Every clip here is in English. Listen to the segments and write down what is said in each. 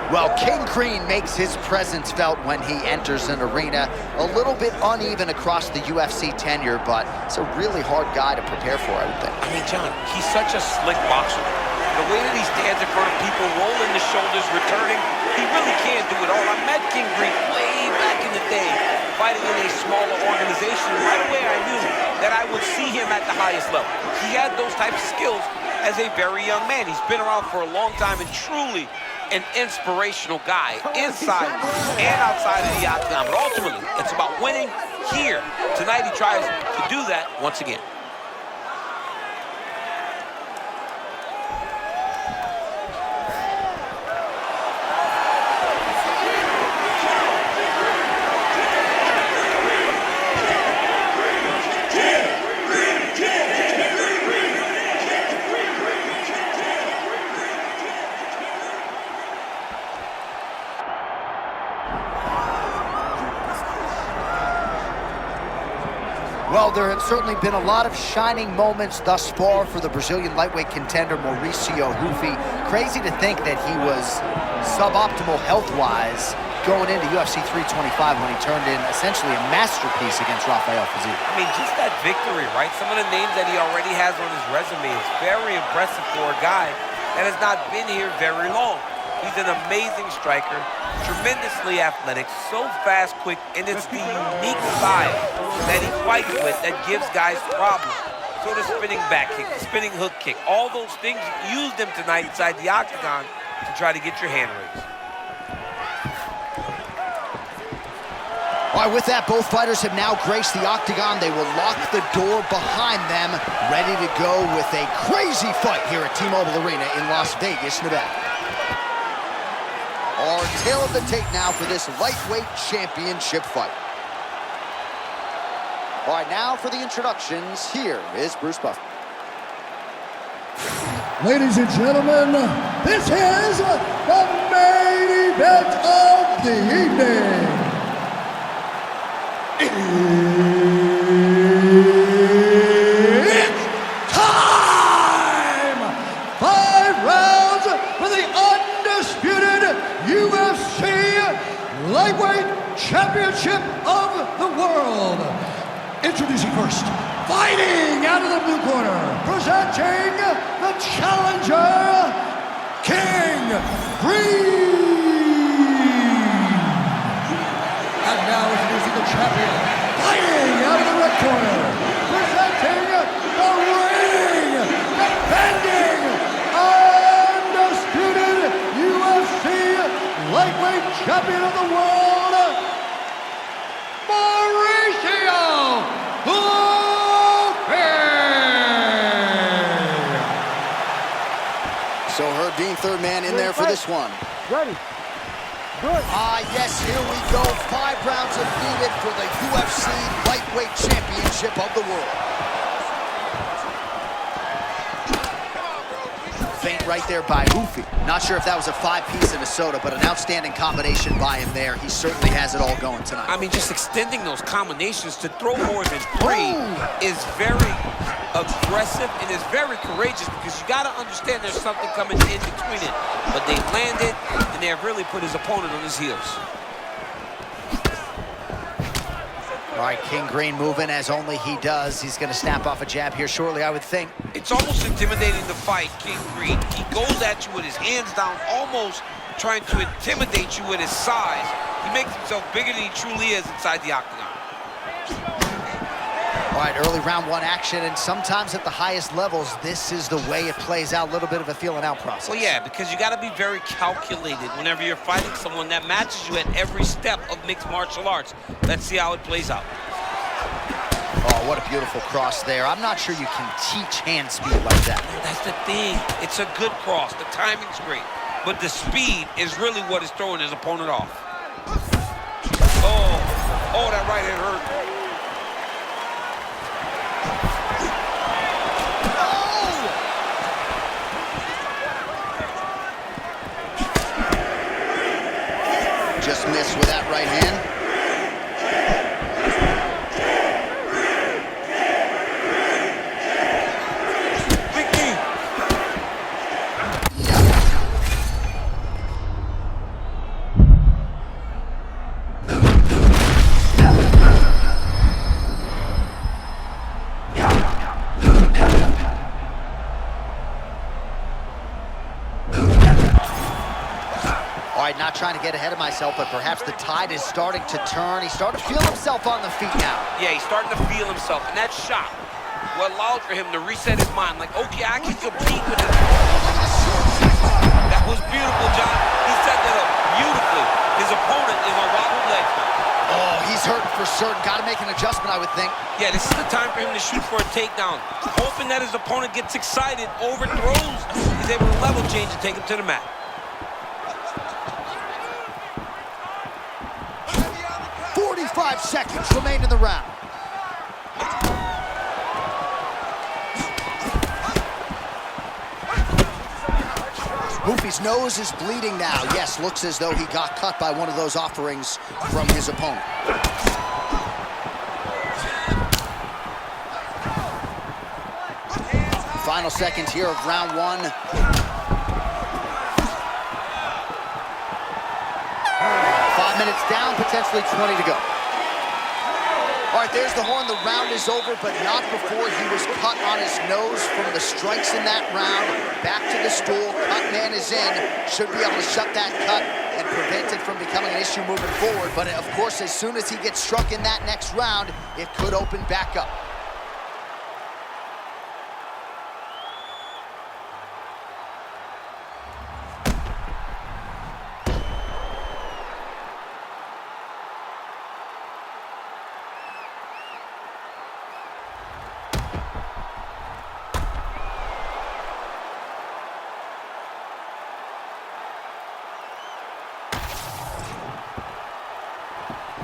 Well, King Green makes his presence felt when he enters an arena. A little bit uneven across the UFC tenure, but it's a really hard guy to prepare for, I would think. I mean, John, he's such a slick boxer. The way that he stands in front of people, rolling the shoulders, returning, he really can do it all. I met King Green way back in the day, fighting in a smaller organization. Right away, I knew that I would see him at the highest level. He had those types of skills as a very young man. He's been around for a long time and truly an inspirational guy inside and outside of the octagon. But ultimately, it's about winning here. Tonight, he tries to do that once again. Well, there have certainly been a lot of shining moments thus far for the Brazilian lightweight contender, Mauricio Ruffy. Crazy to think that he was suboptimal health-wise going into UFC 325 when he turned in essentially a masterpiece against Rafael Fiziev. I mean, just that victory, right? Some of the names that he already has on his resume is very impressive for a guy that has not been here very long. He's an amazing striker, tremendously athletic, so fast, quick, and it's the unique style that he fights with that gives guys problems. So the spinning back kick, the spinning hook kick, all those things, you used them tonight inside the octagon to try to get your hand raised. All right, with that, both fighters have now graced the octagon. They will lock the door behind them, ready to go with a crazy fight here at T-Mobile Arena in Las Vegas, Nevada. Our tail of the tape now for this lightweight championship fight. All right, now for the introductions, here is Bruce Buffer. Ladies and gentlemen, this is the main event of the evening. It's time! 5 rounds for the undisputed UFC Lightweight Championship of the World. Introducing first, fighting out of the blue corner, presenting the challenger, King Green. And now introducing the champion, fighting out of the red corner, presenting the ring, defending undisputed UFC Lightweight Champion of the World, Mauricio Ruffy. So Herb Dean, third man in there for this one. Ready. Good. Yes, here we go. 5 rounds of needed for the UFC Lightweight Championship of the World. Feint right there by Ruffy. Not sure if that was a 5-piece and a soda, but an outstanding combination by him there. He certainly has it all going tonight. I mean, just extending those combinations to throw more than 3 is very aggressive and is very courageous because you got to understand there's something coming in between it. But they landed, and they have really put his opponent on his heels. All right, King Green moving as only he does. He's going to snap off a jab here shortly, I would think. It's almost intimidating to fight King Green. He goes at you with his hands down, almost trying to intimidate you with his size. He makes himself bigger than he truly is inside the octagon. All right, early round 1 action, and sometimes at the highest levels, this is the way it plays out, a little bit of a feeling out process. Well, yeah, because you got to be very calculated whenever you're fighting someone that matches you at every step of mixed martial arts. Let's see how it plays out. Oh, what a beautiful cross there. I'm not sure you can teach hand speed like that. That's the thing. It's a good cross. The timing's great. But the speed is really what is throwing his opponent off. Oh, that right hand hurt. Just missed with that right hand. right, not trying to get ahead of myself, but perhaps the tide is starting to turn. He's starting to feel himself on the feet now. Yeah, he's starting to feel himself, and that shot what allowed for him to reset his mind. Like, okay, I can compete with this. That was beautiful, John. He set that up beautifully. His opponent is on wobbled legs now. Oh, he's hurting for certain. Got to make an adjustment, I would think. Yeah, this is the time for him to shoot for a takedown. Hoping that his opponent gets excited, overthrows, he's able to level change and take him to the mat. 45 seconds remain in the round. Ruffy's nose is bleeding now. Yes, looks as though he got cut by one of those offerings from his opponent. Final seconds here of round one. 5 minutes down, potentially 20 to go. All right, there's the horn. The round is over, but not before he was cut on his nose from the strikes in that round. Back to the stool. Cut man is in. Should be able to shut that cut and prevent it from becoming an issue moving forward. But, of course, as soon as he gets struck in that next round, it could open back up.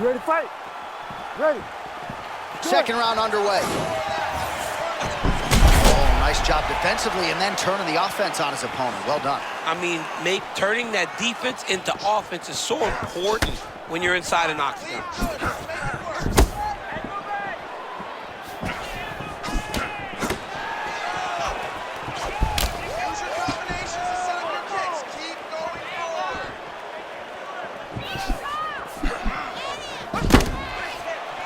You ready to fight? Ready. Second round underway. Oh, nice job defensively and then turning the offense on his opponent. Well done. I mean, turning that defense into offense is so important when you're inside an octagon.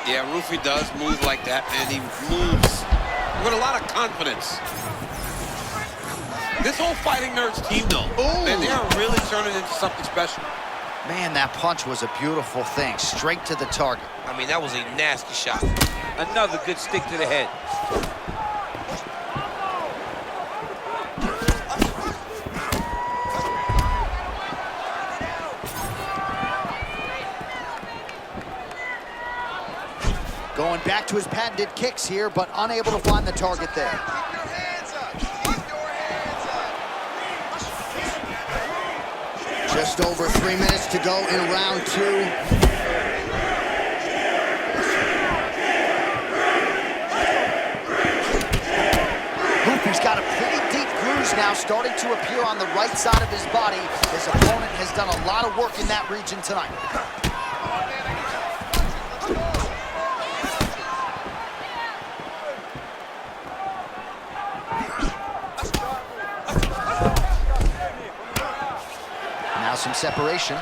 Yeah, Ruffy does move like that, and he moves with a lot of confidence. This whole Fighting Nerds team, though, and they are really turning into something special. Man, that punch was a beautiful thing. Straight to the target. I mean, that was a nasty shot. Another good stick to the head. Going back to his patented kicks here, but unable to find the target there. Just over 3 minutes to go in round two. Ruffy's got a pretty deep bruise now starting to appear on the right side of his body. His opponent has done a lot of work in that region tonight. Some separation.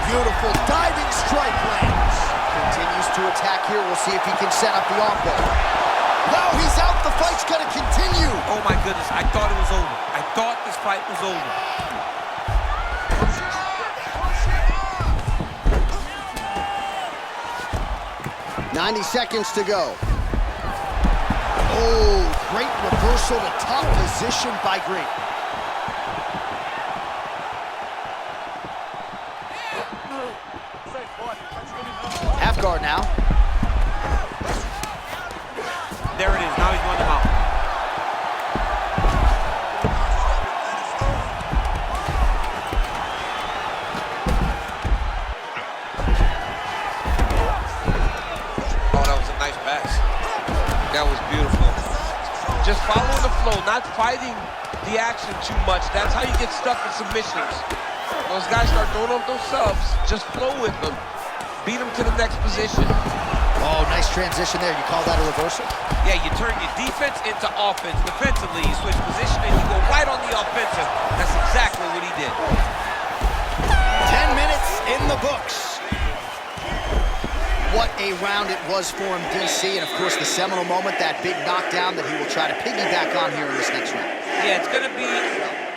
Beautiful diving strike lands. Continues to attack here. We'll see if he can set up the arm bar. No, he's out. The fight's gonna continue. Oh my goodness, I thought it was over. I thought this fight was over. 90 seconds to go. Oh, great reversal to top position by Green. Half guard now. There it is. Now he's going to mount. Oh, that was a nice pass. That was beautiful. Just following the flow, not fighting the action too much. That's how you get stuck in submissions. Those guys start throwing up those subs, just flow with them. Beat them to the next position. Oh, nice transition there. You call that a reversal? Yeah, you turn your defense into offense. Defensively, you switch position and you go right on the offensive. That's exactly what he did. 10 minutes in the books. what a round it was for him, DC. And, of course, the seminal moment, that big knockdown that he will try to piggyback on here in this next round. Yeah, it's going to be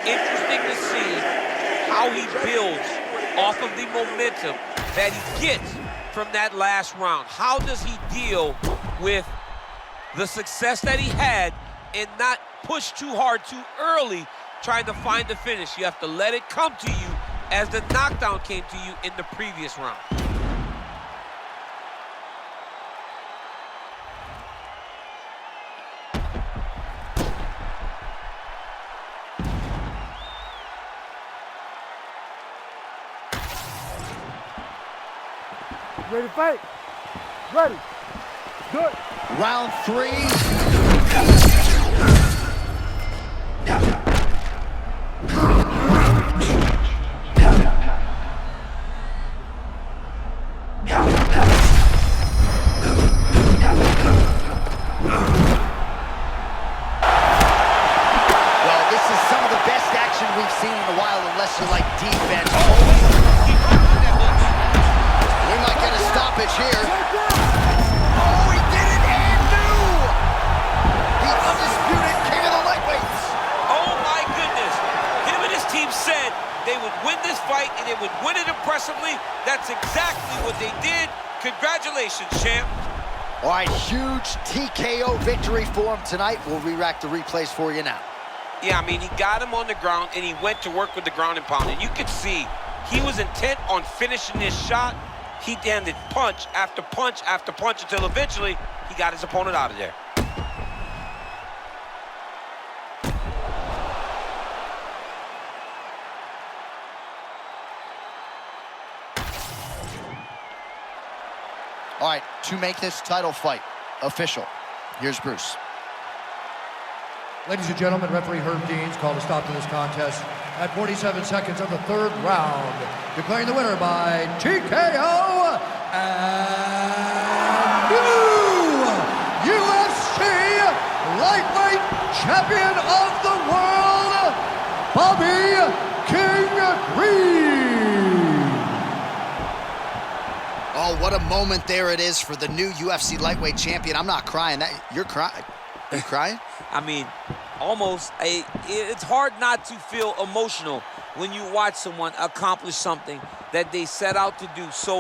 interesting to see how he builds off of the momentum that he gets from that last round. How does he deal with the success that he had and not push too hard too early trying to find the finish? You have to let it come to you as the knockdown came to you in the previous round. Ready to fight? Ready. Good. Round 3. Well, this is some of the best action we've seen in a while, unless you like defense. We might get a stoppage here. Oh, he did it and knew! The undisputed king of the lightweights. Oh my goodness. Him and his team said they would win this fight and they would win it impressively. That's exactly what they did. Congratulations, champ. All right, huge TKO victory for him tonight. We'll re-rack the replays for you now. Yeah, I mean, he got him on the ground and he went to work with the ground and pound. And you could see he was intent on finishing this shot. He landed punch after punch after punch until eventually he got his opponent out of there. All right, to make this title fight official, here's Bruce. Ladies and gentlemen, referee Herb Deans called a stop to this contest at 47 seconds of the third round, declaring the winner by TKO and new UFC lightweight champion of the world, Bobby King Green. Oh, what a moment there it is for the new UFC lightweight champion. I'm not crying. You're crying. Are you crying? I mean, almost. It's hard not to feel emotional when you watch someone accomplish something that they set out to do so